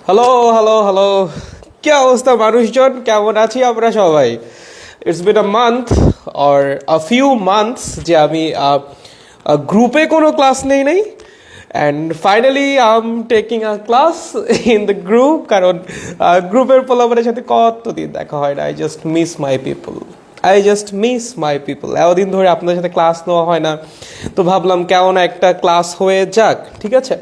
Hello hello hello, কি অবস্থা মানুষজন? কেমন আছি আমরা সবাই? It's been a month or a few months যে আমি গ্রুপে কোনো ক্লাস নেই নাই, and finally I am taking a class in the group, কারণ গ্রুপের পোলাপানের সাথে কতদিন দেখা হয় না। I just miss my people. এতদিন ধরে আপনাদের সাথে ক্লাস নেওয়া হয় না, তো ভাবলাম কেমন একটা ক্লাস হয়ে যাক, ঠিক আছে?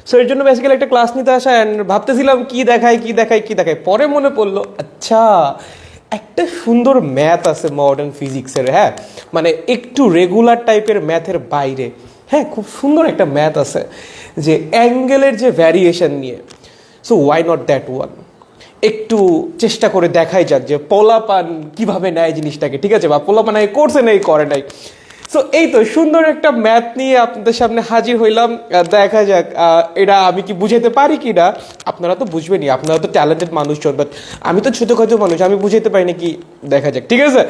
সো এর জন্য বেসিক্যালি একটা ক্লাস নিতে আসা, অ্যান্ড ভাবতেছিলাম কি দেখাই। পরে মনে পড়লো, আচ্ছা একটা সুন্দর ম্যাথ আছে মডার্ন ফিজিক্সের, হ্যাঁ, মানে একটু রেগুলার টাইপের ম্যাথের বাইরে, হ্যাঁ, খুব সুন্দর একটা ম্যাথ আছে যে অ্যাঙ্গেলের যে ভ্যারিয়েশন নিয়ে। So why not that one? একটু চেষ্টা করে দেখাই যাক যে পোলাপান কিভাবে নেয় জিনিসটাকে, ঠিক আছে? বা পোলাপান করছে নেই, করে নাই। সো এই তো সুন্দর একটা ম্যাথ নিয়ে আপনাদের সামনে হাজির হইলাম। দেখা যাক এটা আমি কি বুঝাইতে পারি কি না। আপনারা তো বুঝবেনই, আপনারা তো ট্যালেন্টেড মানুষজন, বাট আমি তো ছোটোখাটো মানুষ, আমি বুঝাইতে পারি না কি। দেখা যাক, ঠিক আছে?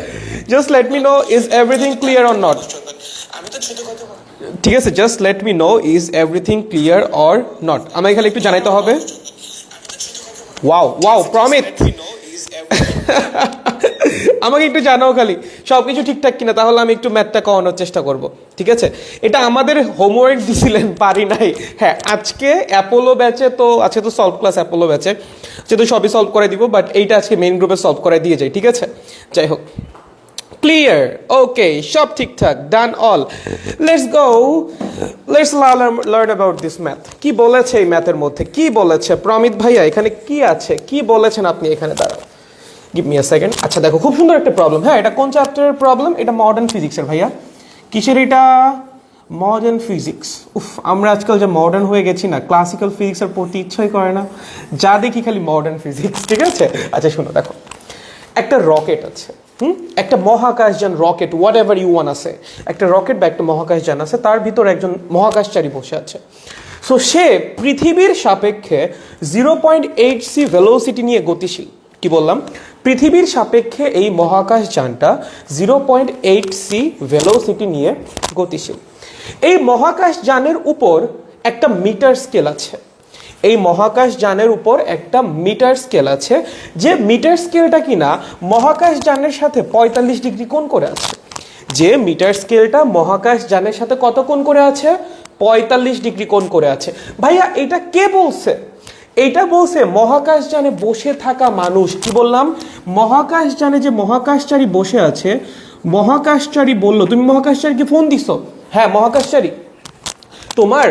Just let me know is everything clear or not. ঠিক আছে, just let me know is everything clear or not. আমাকে খালি একটু জানাইতে হবে। ওয়াও ওয়াও প্রমিত, আমাকে একটু জানাও খালি সব কিছু ঠিকঠাক কিনা, তাহলে আমি একটু ম্যাথটা করানোর চেষ্টা করব, ঠিক আছে? এটা আমাদের হোমওয়ার্ক দিছিলেন, পারি নাই। হ্যাঁ, আজকে অ্যাপোলো ব্যাচে তো, আজকে তো সলভ ক্লাস অ্যাপোলো ব্যাচে, যেহেতু সবই সলভ করে দিব, বাট এইটা আজকে মেইন গ্রুপে সলভ করে দিয়ে যাই, ঠিক আছে? যাই হোক, ক্লিয়ার, ওকে, সব ঠিকঠাক, ডান all. Let's go, let's learn about this math. কি বলেছে এই ম্যাথের মধ্যে, কি বলেছে প্রমিত ভাইয়া? এখানে কি আছে, কি বলেছেন আপনি এখানে? দাঁড়ান, গিভ মি আ সেকেন্ড। আচ্ছা দেখো, খুব সুন্দর একটা প্রবলেম। হ্যাঁ, এটা কোন চ্যাপ্টারের প্রবলেম? এটা মডার্ন ফিজিক্সের। ভাইয়া কিসের এটা? Modern physics. উফ, আমরা আজকাল যে মডার্ন হয়ে গেছি না, ক্লাসিক্যাল ফিজিক্সের পড়তে ইচ্ছাই করে না, যা দেখি খালি মডার্ন ফিজিক্স, ঠিক আছে? আচ্ছা শুনো, দেখো একটা রকেট আছে, একটা মহাকাশযান, rocket whatever you want আছে, একটা রকেট বা একটা মহাকাশযান আছে, তার ভিতর একজন মহাকাশচারী বসে আছে। সো সে পৃথিবীর সাপেক্ষে 0.8 c ভেলোসিটি নিয়ে গতিশীল। কি বললাম? পৃথিবীর সাপেক্ষে এই মহাকাশযানটা 0.8 c ভেলোসিটি নিয়ে গতিশীল। এই মহাকাশযানের উপর একটা মিটার স্কেল আছে। এই মহাকাশযানের উপর একটা মিটার স্কেল আছে, যে মিটার স্কেলটা কিনা মহাকাশযানের সাথে 45 ডিগ্রি কোণ করে আছে। যে মিটার স্কেলটা মহাকাশযানের সাথে কত কোণ করে আছে? 45 ডিগ্রি কোণ করে আছে। ভাইয়া এটা কে বলছে? এইটা বলছে মহাকাশযানে বসে থাকা মানুষ। কি বললাম? মহাকাশযানে যে মহাকাশচারী বসে আছে, মহাকাশচারী বলল, তুমি মহাকাশচারীকে ফোন দিছো? হ্যাঁ মহাকাশচারী, তোমার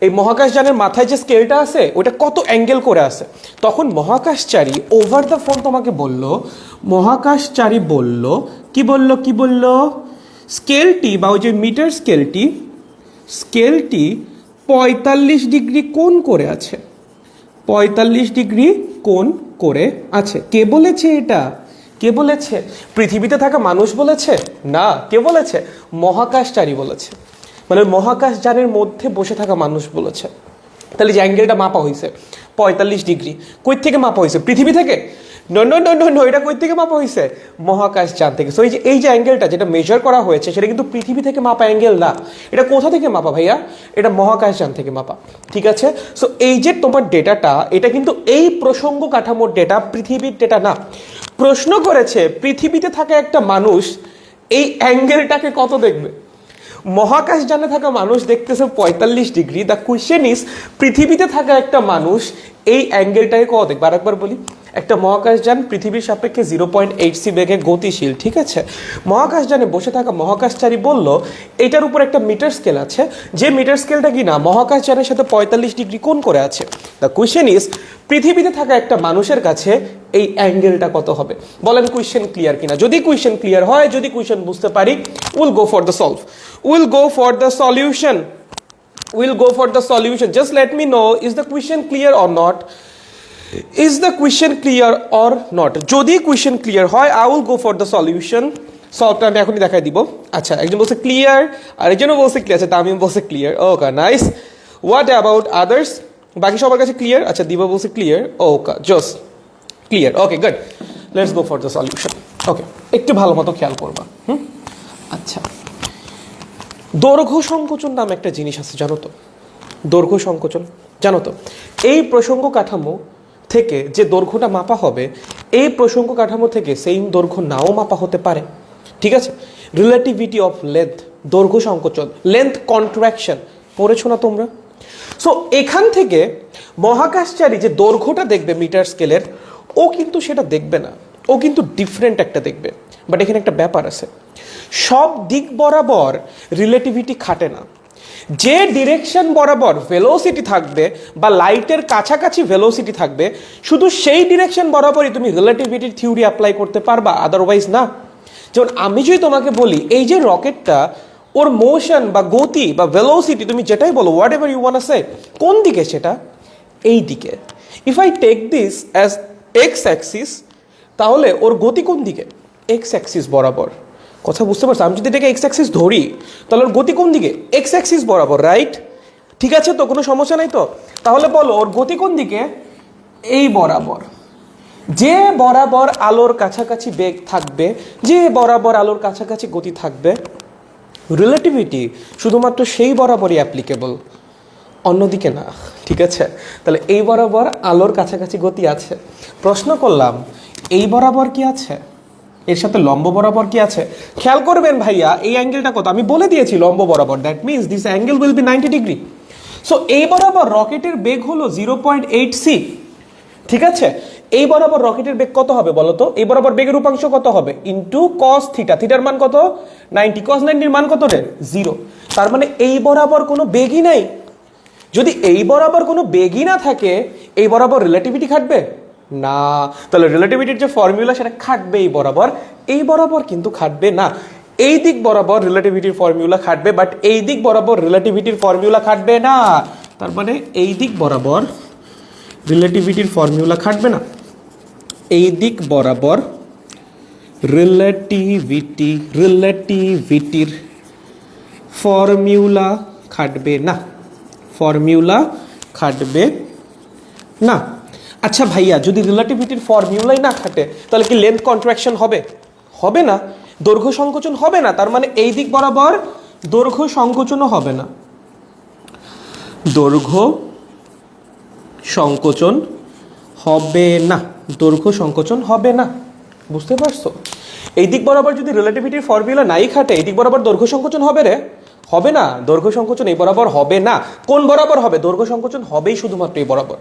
এই মহাকাশযানের মাথায় যে স্কেলটা আছে ওটা কত অ্যাঙ্গেল করে আছে? তখন মহাকাশচারী ওভার দ্য ফোন তোমাকে বলল, মহাকাশচারী বলল, কি বলল? স্কেলটি বা ওই যে মিটার স্কেলটি 45 ডিগ্রি কোণ করে আছে। 45 ডিগ্রি কোণ করে আছে। কে বলেছে এটা? কে বলেছে? পৃথিবীতে থাকা মানুষ বলেছে? না, কে বলেছে? মহাকাশচারী বলেছে, মানে মহাকাশযানের মধ্যে বসে থাকা মানুষ বলেছে। তাহলে যে অ্যাঙ্গেলটা মাপা হয়েছে 45 ডিগ্রি, কই থেকে মাপা হয়েছে? পৃথিবী থেকে? No no no no no, এটা কই থেকে মাপা হয়েছে? মহাকাশযান থেকে। সো এই যে অ্যাঙ্গেলটা যেটা মেজার করা হয়েছে সেটা কিন্তু পৃথিবী থেকে মাপা অ্যাঙ্গেল না। এটা কোথা থেকে মাপা ভাইয়া? এটা মহাকাশযান থেকে মাপা, ঠিক আছে? সো এই যে তোমার ডেটাটা, এটা কিন্তু এই প্রসঙ্গ কাঠামোর ডেটা, পৃথিবীর ডেটা না। প্রশ্ন করেছে পৃথিবীতে থাকা একটা মানুষ এই অ্যাঙ্গেলটাকে কত দেখবে? মহাকাশযানে থাকা মানুষ দেখতেছে 45 ডিগ্রি। দ্য কোয়েশ্চেন ইজ, পৃথিবীতে থাকা একটা মানুষ এই অ্যাঙ্গেলটাকে কত দেখবে? আরেকবার বলি, একটা মহাকাশযান পৃথিবীর সাপেক্ষে 0.8 c বেগে গতিশীল, ঠিক আছে? মহাকাশযানে বসে থাকা মহাকাশচারী বলল এটার উপর একটা মিটার স্কেল আছে, যে মিটার স্কেলটা কি না মহাকাশযানের সাথে 45 ডিগ্রি কোণ করে আছে। দ্য কোয়েশ্চেন ইজ, পৃথিবীতে থাকা একটা মানুষের কাছে এই অ্যাঙ্গেলটা কত হবে? বলেন কোয়েশ্চেন ক্লিয়ার কিনা? যদি কোয়েশ্চেন ক্লিয়ার হয়, যদি কোয়েশ্চেন বুঝতে পারি, will go for the solve, will go for the solution, will go for the solution. Just let me know is the question clear or not? Is the question clear or not? যদি question clear হয়, I will go for the solution. সলভটা আমি এখনই দেখাই দিব। আচ্ছা, একজন বলছে ক্লিয়ার, আরেকজনও বলছে ক্লিয়ার। আচ্ছা, তামিম বলছে clear. Okay, nice. What about others? বাকি সবার কাছে ক্লিয়ার? আচ্ছা, দিবা বলছে ক্লিয়ার। ওকে, জোস, clear. Okay, good. Let's go for the solution. Okay, একটু ভালো মতো খেয়াল করবা। আচ্ছা, দৈর্ঘ্য সংকোচন নামে একটা জিনিস আছে, জানো তো? দৈর্ঘ্য সংকোচন, জানো তো এই প্রসঙ্গ কাঠামো থেকে যে দৈর্ঘ্যটা মাপা হবে এই প্রসঙ্গ কাঠামো থেকে সেইম দৈর্ঘ্য নাও মাপা হতে পারে, ঠিক আছে। রিলেটিভিটি অফ লেন্থ, দৈর্ঘ্য সংকোচন, লেন্থ কন্ট্রাকশন পড়েছো না তোমরা? সো এখান থেকে মহাকাশচারী যে দৈর্ঘ্যটা দেখবে মিটার স্কেলের, ও কিন্তু সেটা দেখবে না, ও কিন্তু ডিফারেন্ট একটা দেখবে। বাট এখানে একটা ব্যাপার আছে, সব দিক বরাবর রিলেটিভিটি খাটে না। যে ডিরেকশন বরাবর ভেলোসিটি থাকবে বা লাইটের কাছাকাছি ভেলোসিটি থাকবে, শুধু সেই ডিরেকশন বরাবরই তুমি রিলেটিভিটির থিওরি অ্যাপ্লাই করতে পারবা, আদারওয়াইজ না। যেমন আমি যদি তোমাকে বলি এই যে রকেটটা, ওর মোশন বা গতি বা ভেলোসিটি তুমি যেটাই বলো, whatever you want say, কোন দিকে সেটা? এই দিকে। If I take this as X axis, তাহলে ওর গতি কোন দিকে? এক্স অ্যাক্সিস বরাবর। কথা বুঝতে পারছো? আমি যদি এটাকে এক্স অ্যাক্সিস ধরি তাহলে ওর গতি কোন দিকে? এক্স অ্যাক্সিস বরাবর, রাইট? ঠিক আছে তো, কোনো সমস্যা নাই তো? তাহলে বলো ওর গতি কোন দিকে? এই বরাবর। যে বরাবর আলোর কাছাকাছি বেগ থাকবে, যে বরাবর আলোর কাছাকাছি গতি থাকবে, রিলেটিভিটি শুধুমাত্র সেই বরাবরই অ্যাপ্লিকেবল, অন্যদিকে না, ঠিক আছে। তাহলে এই বরাবর আলোর কাছাকাছি গতি আছে। প্রশ্ন করলাম এই বরাবর কি আছে, এর সাথে লম্ব বরাবর কি আছে? খেয়াল করবেন ভাইয়া, এই অ্যাঙ্গেলটা কত আমি বলে দিয়েছি, লম্ব বরাবর, that means this angle will be 90 degree. So এই বরাবর রকেটের বেগ হলো 0.8 c, ঠিক আছে। এই বরাবর রকেটের বেগ কত হবে বলো তো? এই বরাবর বেগের উপাংশ কত হবে? ইন্টু কস থিটা, থিটার মান কত? 90, কস 90 মান কত রে? 0। তার মানে এই বরাবর কোনো বেগই নাই। যদি এই বরাবর কোনো বেগই না থাকে, এই বরাবর রিলেটিভিটি খাটবে না। তাহলে রিলেটিভিটির যে ফর্মুলা সেটা খাটবে এই বরাবর, এই বরাবর কিন্তু খাটবে না। এই দিক বরাবর রিলেটিভিটির ফর্মুলা খাটবে, বাট এই দিক বরাবর রিলেটিভিটির ফর্মুলা খাটবে না। তার মানে এই দিক বরাবর রিলেটিভিটির ফর্মুলা খাটবে না, এই দিক বরাবর রিলেটিভিটির ফর্মুলা খাটবে না, ফর্মুলা খাটবে না। আচ্ছা ভাইয়া, যদি রিলেটিভিটির ফর্মুলাই না খাটে তাহলে কি লেন্থ কন্ট্রাকশন হবে? হবে না। দৈর্ঘ্য সংকোচন হবে না। তার মানে এই দিক বরাবর দৈর্ঘ্য সংকোচনও হবে না, দৈর্ঘ্য সংকোচন হবে না, দৈর্ঘ্য সংকোচন হবে না। বুঝতে পারছো? এই দিক বরাবর যদি রিলেটিভিটির ফর্মুলা নাই খাটে, এই দিক বরাবর দৈর্ঘ্য সংকোচন হবে রে? হবে না। দৈর্ঘ্য সংকোচন এই বরাবর হবে না। কোন বরাবর হবে? দৈর্ঘ্য সংকোচন হবেই শুধুমাত্র এই বরাবর।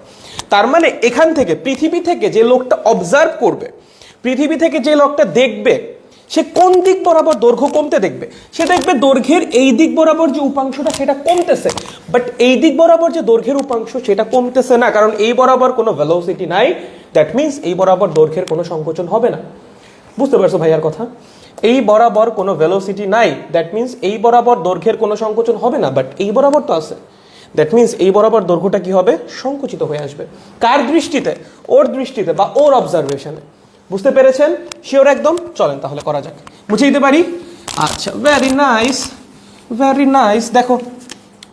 তার মানে এখান থেকে পৃথিবী থেকে যে লোকটা অবজার্ভ করবে, পৃথিবী থেকে যে লোকটা দেখবে, সে কোন দিক বরাবর দৈর্ঘ্য কমতে দেখবে? সে দেখবে দৈর্ঘ্যের এই দিক বরাবর যে উপাংশটা সেটা কমতেছে, বাট এই দিক বরাবর যে দৈর্ঘ্যের উপাংশ সেটা কমতেছে না, কারণ এই বরাবর কোনো ভেলোসিটি নাই। দ্যাট মিনস এই বরাবর দৈর্ঘ্যের কোনো সংকোচন হবে না। বুঝতে পারছো ভাইয়ার কথা? এই বরাবর কোনো ভেলোসিটি নাই, দ্যাট মিনস এই বরাবর দৈর্ঘ্যের কোনো সংকোচন হবে না, বাট এই বরাবর তো আছে। দ্যাট মিনস এই বরাবর দৈর্ঘ্যটা কি হবে? সংকুচিত হয়ে আসবে। কার দৃষ্টিতে? ওর দৃষ্টিতে বা ওর অবজারভেশনে। বুঝতে পেরেছেন? শিওর একদম? চলেন তাহলে করা যাক, বুঝে দিতে পারি। আচ্ছা, ভেরি নাইস, ভেরি নাইস। দেখো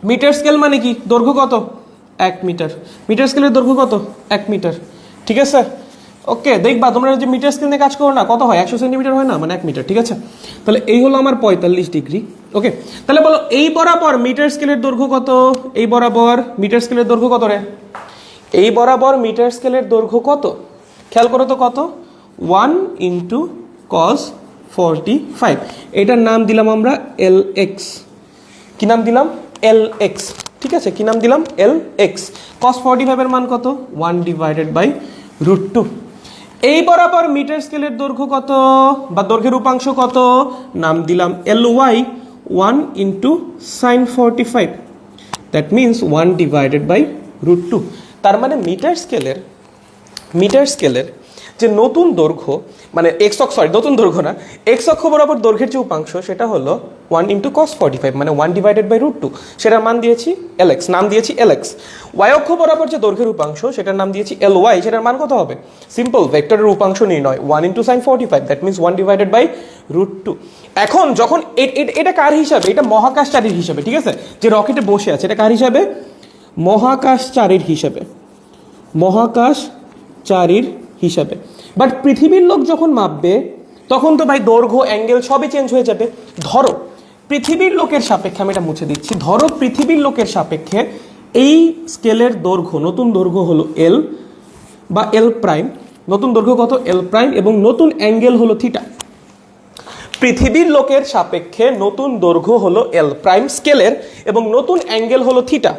মিটার স্কেল মানে কি? দৈর্ঘ্য কত? 1 মিটার। মিটার স্কেলের দৈর্ঘ্য কত? 1 মিটার, ঠিক আছে। ওকে, দেখবা তোমরা যে মিটার স্কেল নিয়ে কাজ করো না, কত হয়? 100 সেন্টিমিটার হয় না, মানে 1 মিটার, ঠিক আছে। তাহলে এই হলো আমার 45 ডিগ্রি। ওকে, তাহলে বলো এই বরাবর মিটার স্কেলের দৈর্ঘ্য কত? এই বরাবর মিটার স্কেলের দৈর্ঘ্য কত রে? এই বরাবর মিটার স্কেলের দৈর্ঘ্য কত? খেয়াল করো তো কত? 1 ইন্টু কস 45। এটার নাম দিলাম আমরা LX। কি নাম দিলাম? LX, ঠিক আছে। কি নাম দিলাম? LX। কস 45 এর মান কত? 1 ডিভাইডেড বাই √2। এই বরাবর মিটার স্কেলের দৈর্ঘ্য কত বা দৈর্ঘ্যের উপাংশ কত? নাম দিলাম LY, 1 into sine 45। That means 1 divided by √2। তার মানে মিটার স্কেলের যে নতুন দৈর্ঘ্য, মানে এক্স অক্ষ, সরি নতুন দৈর্ঘ্য না, এক্স অক্ষ বরাবর দৈর্ঘ্যের যে উপাংশ সেটা হলো 1 ইন্টু কস 45, মানে 1 ডিভাইডেড বাই √2। সেটার মান দিয়েছি LX, নাম দিয়েছি LX। ওয়াই অক্ষ বরাবর যে দৈর্ঘ্যের উপাংশ সেটার নাম দিয়েছি LY, সেটার মান কত হবে? সিম্পল, ভেক্টরের উপাংশ নির্ণয়, 1 into sine 45, that means 1 divided by √2। এখন যখন এটা কার হিসাবে? এটা মহাকাশচারীর হিসাবে, ঠিক আছে। যে রকেটে বসে আছে এটা কার হিসাবে? মহাকাশচারীর হিসাবে, মহাকাশচারীর হিসাবে। বাট পৃথিবীর লোক যখন মাপবে তখন তো ভাই দৈর্ঘ্য, অ্যাঙ্গেল সবই চেঞ্জ হয়ে যাবে। ধরো পৃথিবীর লোকের সাপেক্ষে, আমি এটা মুছে দিচ্ছি, ধরো পৃথিবীর লোকের সাপেক্ষে এই স্কেলের দৈর্ঘ্য, নতুন দৈর্ঘ্য হলো এল বা এল প্রাইম, নতুন দৈর্ঘ্য কত এল প্রাইম, এবং নতুন অ্যাঙ্গেল হলো থিটা। পৃথিবীর লোকের সাপেক্ষে নতুন দৈর্ঘ্য হলো এল প্রাইম স্কেলের এবং নতুন অ্যাঙ্গেল হলো থিটা।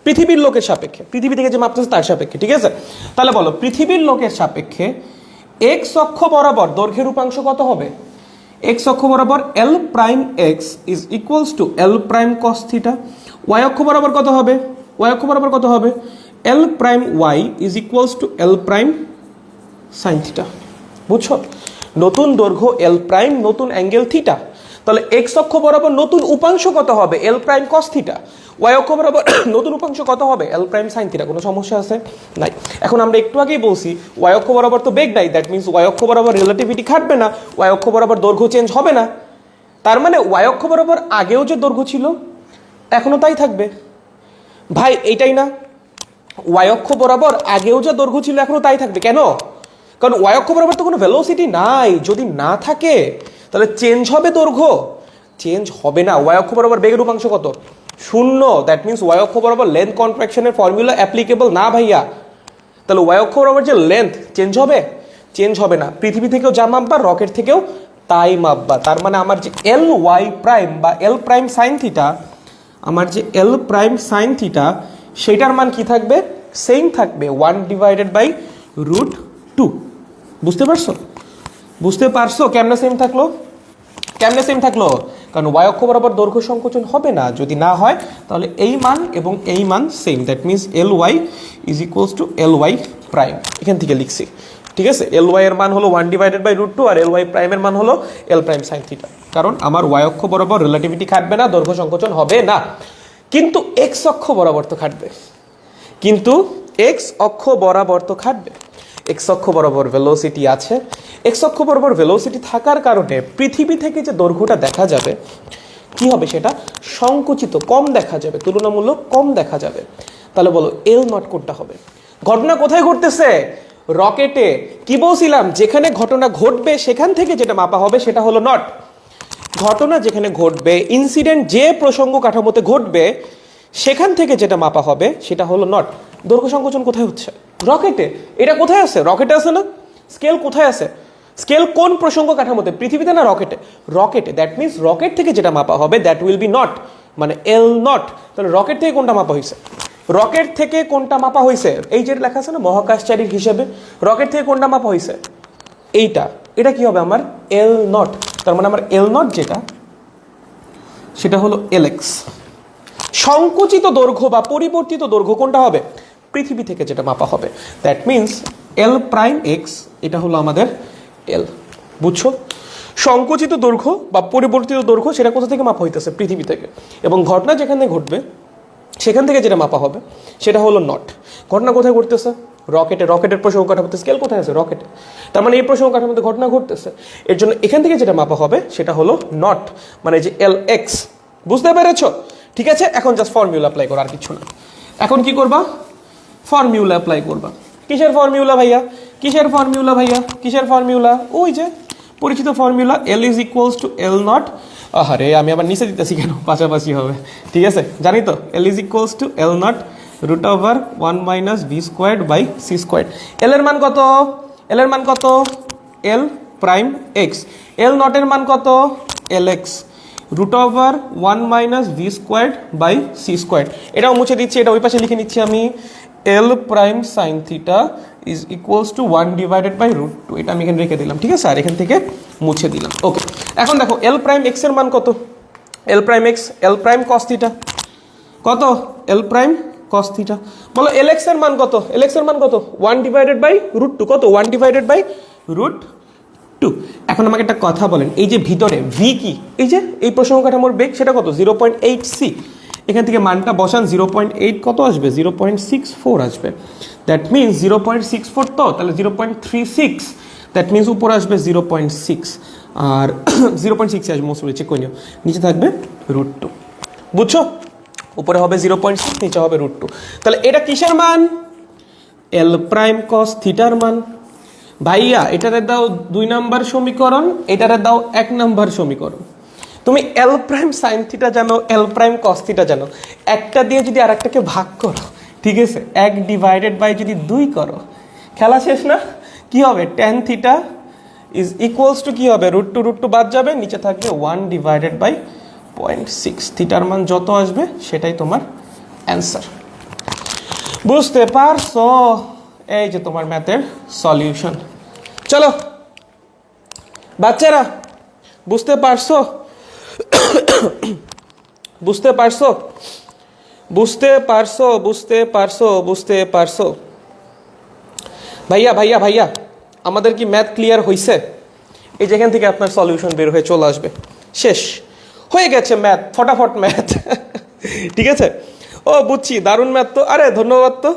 পৃথিবীর লোকের সাপেক্ষে, পৃথিবী থেকে যে মাপতেছে তার সাপেক্ষে, ঠিক আছে? তাহলে বলো পৃথিবীর লোকের সাপেক্ষে এক্স অক্ষ বরাবর দৈর্ঘ্যের উপাংশ কত হবে? এক্স অক্ষ বরাবর L prime X is equals to L prime cos theta. Y অক্ষ বরাবর কত হবে? ওয়াই অক্ষ বরাবর কত হবে? L prime Y is equals to L prime sine theta. বুঝছো? নতুন দৈর্ঘ্য এল প্রাইম, নতুন অ্যাঙ্গেল থিটা। তাহলে এক্স অক্ষ বরাবর নতুন উপাংশ কত হবে? L prime cos theta. Y অক্ষ বরাবর নতুন উপাংশ কত হবে? L prime sine theta. কোনো সমস্যা আছে? নাই। এখন আমরা একটু আগেই বলছি ওয়াই অক্ষ বরাবর তো বেগ নাই, দ্যাট মিনস ওয়াই অক্ষ বরাবর রিলেটিভিটি খাটবে না, ওয়াই অক্ষ বরাবর দৈর্ঘ্য চেঞ্জ হবে না। তার মানে ওয়াই অক্ষ বরাবর আগেও যে দৈর্ঘ্য ছিল এখনো তাই থাকবে। ভাই এইটাই না, ওয়াই অক্ষ বরাবর আগেও যে দৈর্ঘ্য ছিল এখনো তাই থাকবে। কেন? কারণ ওয়াই অক্ষ বরাবর তো কোনো ভেলোসিটি নাই। যদি না থাকে তাহলে চেঞ্জ হবে দৈর্ঘ্য? চেঞ্জ হবে না। ওয়াই অক্ষ বরাবর বেগের উপাংশ কত? শূন্য। দ্যাট মিনস ওয়াই অক্ষ বরাবর লেন্থ কন্ট্রাকশনের ফর্মুলা অ্যাপ্লিকেবল না ভাইয়া। তাহলে ওয়াই অক্ষ বরাবর যে লেন্থ চেঞ্জ হবে? চেঞ্জ হবে না। পৃথিবী থেকেও যা মাপবা রকেট থেকেও তাই মাপবা। তার মানে আমার যে এল ওয়াই প্রাইম বা এল প্রাইম সাইন থিটা, আমার যে এল প্রাইম সাইন থিটা সেটার মান কি থাকবে? সেম থাকবে, 1/√2। বুঝতে পারছো? বুঝতে পারছো কেমনে সেম থাকলো? কেমনে সেম থাকলো? কারণ ওয়াই অক্ষ বরাবর দৈর্ঘ্য সংকোচন হবে না। যদি না হয় তাহলে এই মান এবং এই মান same, that means L Y is equals to L Y prime. এখান থেকে লিখছি, ঠিক আছে? এল ওয়াই এর মান হলো 1/√2 আর এল ওয়াই প্রাইমের মান হলো এল প্রাইম সাইন থিটা। কারণ আমার ওয়াই অক্ষ বরাবর রিলেটিভিটি খাটবে না, দৈর্ঘ্য সংকোচন হবে না। কিন্তু এক্স অক্ষ বরাবর তো খাটবে। কিন্তু এক্স অক্ষ বরাবর তো খাটবে। এক্স অক্ষ বরাবর ভেলোসিটি আছে। এক্স অক্ষ বরাবর ভেলোসিটি থাকার কারণে পৃথিবী থেকে যে দৈর্ঘ্যটা দেখা যাবে কি হবে? সেটা সংকুচিত, কম দেখা যাবে, তুলনামূলক কম দেখা যাবে। তাহলে বলো এল নট কোনটা হবে? ঘটনা কোথায় ঘটতেছে? রকেটে। কি বলছিলাম? যেখানে ঘটনা ঘটবে সেখান থেকে যেটা মাপা হবে সেটা হলো নট। ঘটনা যেখানে ঘটবে, ইনসিডেন্ট যে প্রসঙ্গ কাঠামোতে ঘটবে সেখান থেকে যেটা মাপা হবে সেটা হলো নট। দৈর্ঘ্য সংকোচন কোথায় হচ্ছে? রকেটে। এটা কোথায় আছে? রকেটে আছে না? স্কেল কোথায় আছে? স্কেল কোন প্রসঙ্গ কাঠামোতে? পৃথিবীতে না রকেটে? রকেটে। দ্যাট মিনস রকেট থেকে যেটা মাপা হবে দ্যাট উইল বি নট, মানে এল নট। তাহলে রকেট থেকে কোনটা মাপা হয়েছে? রকেট থেকে কোনটা মাপা হয়েছে? এই যে লেখা আছে না মহাকাশচারীর হিসেবে, রকেট থেকে কোনটা মাপা হয়েছে? এইটা। এটা কি হবে আমার? এল নট। তার মানে আমার এল নট যেটা সেটা হলো এল এক্স। সংকুচিত দৈর্ঘ্য বা পরিবর্তিত দৈর্ঘ্য কোনটা হবে? পৃথিবী থেকে যেটা মাপা হবে। That means L prime x, এটা হলো আমাদের এল। বুঝছো? সংকুচিত দৈর্ঘ্য বা পরিবর্তিত দৈর্ঘ্য সেটা কোথা থেকে মাপা হইতেছে? পৃথিবী থেকে। এবং ঘটনা যেখানে ঘটবে সেখান থেকে যেটা মাপা হবে সেটা হলো নট। ঘটনা কোথায় ঘটতেছে? রকেটে। রকেটের প্রসঙ্গ কাঠামোতে স্কেল কোথায় আছে? রকেটে। তার মানে এই প্রসঙ্গ কাঠামোতে ঘটনা ঘটতেছে, এর জন্য এখান থেকে যেটা মাপা হবে সেটা হলো নট, মানে যে এল এক্স। বুঝতে পেরেছো? ঠিক আছে, এখন জাস্ট ফর্মুলা অ্যাপ্লাই করো, আর কিছু না। এখন কি করবা? ফর্মুলা অ্যাপ্লাই করবা। কিসের ফর্মুলা ভাইয়া? কিসের ফর্মুলা ভাইয়া? কিসের ফর্মুলা? ওই যে পরিচিত formula, L is equals to L not. আরে আমি আবার নিচে দিতেছি কেন? পাশাপাশি হবে, ঠিক আছে? জানি তো, এল is equals to L not √1 - v²/c²। এল এর মান কত? এল এর মান কত? এল প্রাইম এক্স। এল নটের মান কত? L X √1 - v²/c²। এটাও মুছে দিচ্ছি, এটা ওই পাশে লিখে নিচ্ছি আমি। L prime sine theta is equals to 1/√2। এটা আমি এখানে রেখে দিলাম, ঠিক আছে? আর এখান থেকে মুছে দিলাম। ওকে, এখন দেখো এল প্রাইম এক্স এর মান কত? এল প্রাইম এক্স, এল প্রাইম কস থিটা কত? এল প্রাইম কস থিটা। বলো এল এক্স এর মান কত? এল এক্স এর মান কত? 1/√2। কত? 1/√2। এখন আমাকে একটা কথা বলেন, এই যে ভিতরে ভি কি? এই যে এই প্রসঙ্গ কাঠামোর বেগ সেটা কত? 0.8 সি। এখান থেকে মানটা বসান, 0.8 কত আসবে? 0.64 আসবে। দ্যাট মিনস 0.64 তো, তাহলে 0.36। দ্যাট মিনস উপরে আসবে 0.6 আর 0.6 আসবে, মোস্ট চেক করে নিও। নিচে থাকবে √2। বুঝছো? উপরে হবে 0.6, নিচে হবে √2। তাহলে এটা কিসের মান? এল প্রাইম কস থিটার মান। ভাইয়া এটারে দাও 2 নাম্বার সমীকরণ, এটারে দাও 1 নাম্বার সমীকরণ। তুমি এল প্রাইম সাইন থিটা জানো, এল প্রাইম কস থিটা জানো, একটা দিয়ে যদি আরেকটাকে ভাগ করো, ঠিক আছে, 1/2 যদি 2 করো, খেলা শেষ না? কি হবে? Tan theta is equals two কি হবে? √2 বাদ যাবে, নিচে থাকবে 1/0.6। থিটার মান যত আসবে সেটাই তোমার অ্যান্সার। বুঝতে পারছো? এই যে তোমার ম্যাথের সলিউশন। চলো বাচ্চারা, বুঝতে পারছো? বুঝতে পারছো? বুঝতে পারছো? বুঝতে পারছো? বুঝতে পারছো? ভাইয়া ভাইয়া ভাইয়া, আমাদের কি ম্যাথ ক্লিয়ার হয়েছে? এই যেখান থেকে আপনার সলিউশন বের হয়ে চলে আসবে। শেষ হয়ে গেছে ম্যাথ, ফটাফট ম্যাথ। ঠিক আছে? ও বুঝছি, দারুণ ম্যাথ তো, আরে ধন্যবাদ তো।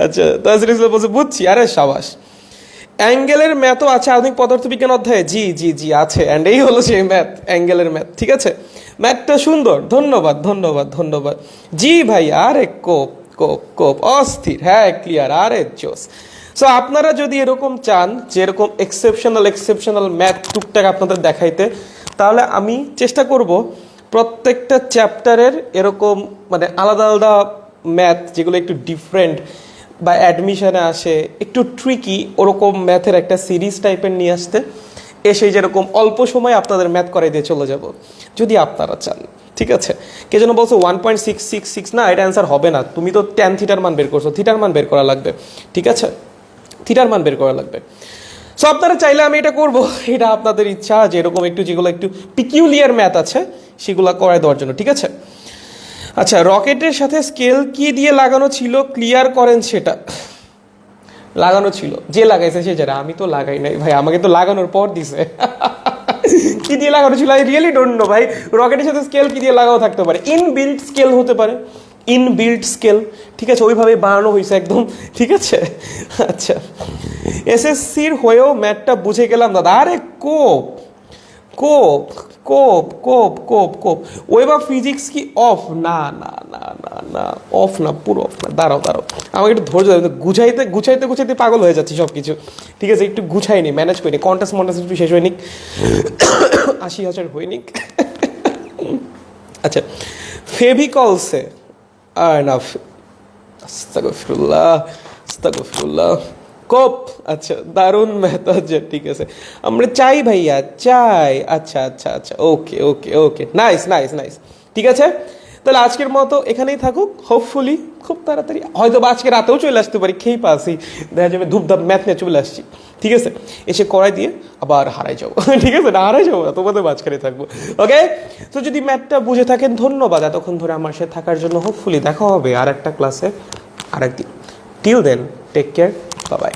আচ্ছা, তাজরিজ বলছে বুঝছি, আরে সাবাস। অ্যাঙ্গেলের ম্যাথও আছে আধুনিক পদার্থবিজ্ঞান অধ্যায়ে? জি জি জি আছে, অ্যান্ড এই হলো সেই ম্যাথ, অ্যাঙ্গেলের ম্যাথ। ঠিক আছে, ম্যাথটা সুন্দর, ধন্যবাদ ধন্যবাদ ধন্যবাদ। জি ভাই, আরে কোপ কোপ কোপ, অস্থির, হ্যাঁ ক্লিয়ার, আরে জোস। সো আপনারা যদি এরকম চান যে এরকম এক্সেপশনাল ম্যাথ টুকটাক আপনাদের দেখাইতে, তাহলে আমি চেষ্টা করব প্রত্যেকটা চ্যাপ্টারের এরকম মানে আলাদা আলাদা ম্যাথ যেগুলো একটু ডিফারেন্ট বা অ্যাডমিশনে আসে, একটু ট্রিকি, ওরকম ম্যাথের একটা সিরিজ টাইপের নিয়ে আসতে, এসে যেরকম অল্প সময় আপনাদের ম্যাথ করাই দিয়ে চলে যাব, যদি আপনারা চান। ঠিক আছে, কে যেন বলছো 1.666, না এটা অ্যান্সার হবে না, তুমি তো ট্যান থিটার মান বের করছো, থিটার মান বের করা লাগবে। ঠিক আছে, থিটার মান বের করা লাগবে। সো আপনারা চাইলে আমি এটা করব, এটা আপনাদের ইচ্ছা, যে এরকম একটু যেগুলো একটু পিকিউলিয়ার ম্যাথ আছে সেগুলো করায় দেওয়ার জন্য। ঠিক আছে, আচ্ছা, রকেটের সাথে স্কেল কি দিয়ে লাগানো ছিল, ক্লিয়ার করেন সেটা। লাগানো ছিল, যে লাগাইছে সে যারা, আমি তো লাগাই নাই ভাই, আমাকে তো লাগানোর পর দিছে। কি দিয়ে লাগানো ছিল, আই রিয়েলি ডোন্ট নো ভাই। রকেটের সাথে স্কেল কি দিয়ে লাগাও থাকতে পারে, ইনবিল্ট স্কেল হতে পারে, ইনবিল্ট স্কেল। ঠিক আছে, ওইভাবে বানানো হয়েছে একদম। ঠিক আছে, আচ্ছা, এসএসসির হয়েও ম্যাথটা বুঝে গেলাম দাদা। আরে কোপ কোপ কোপ কোপ কোপ কোপ, ওয়েব অফ ফিজিক্স কি অফ? না না না না না, অফ না, পুরো অফ না। দাঁড়াও দাঁড়াও, আমাকে একটু ধৈর্য ধরে, গুছাইতে গুছাইতে গুছাইতে পাগল হয়ে যাচ্ছি সব কিছু। ঠিক আছে, একটু গুছাইনি, ম্যানেজ করিনি, কন্টাস মন্টাস একটু শেষ হয়নি, 80,000 হয়নি। আচ্ছা, ফেভিকলসে আর না, আস্তাগফিরুল্লাহ আস্তাগফিরুল্লাহ, কোপ। আচ্ছা, দারুণ ম্যাথ আছে। ঠিক আছে, আমরা চাই ভাইয়া, চাই। আচ্ছা আচ্ছা আচ্ছা, ওকে ওকে ওকে, নাইস নাইস নাইস। ঠিক আছে, তাহলে আজকের মতো এখানেই থাকুক। হোপফুলি খুব তাড়াতাড়ি, হয়তো বা আজকে রাতেও চলে আসতে পারি, খেয়ে পাসি, দেখা যাবে ধূপধাপ ম্যাথ নিয়ে চলে আসছি। ঠিক আছে, এসে করাই দিয়ে আবার হারাই যাবো। ঠিক আছে, না হারাই যাবো না, তোমাদের মাঝখানে থাকবো। ওকে, তো যদি ম্যাথটা বুঝে থাকেন, ধন্যবাদ এতক্ষণ ধরে আমার সাথে থাকার জন্য। হোপফুলি দেখা হবে আর একটা ক্লাসে আরেকদিন। Till then, take care, bye by.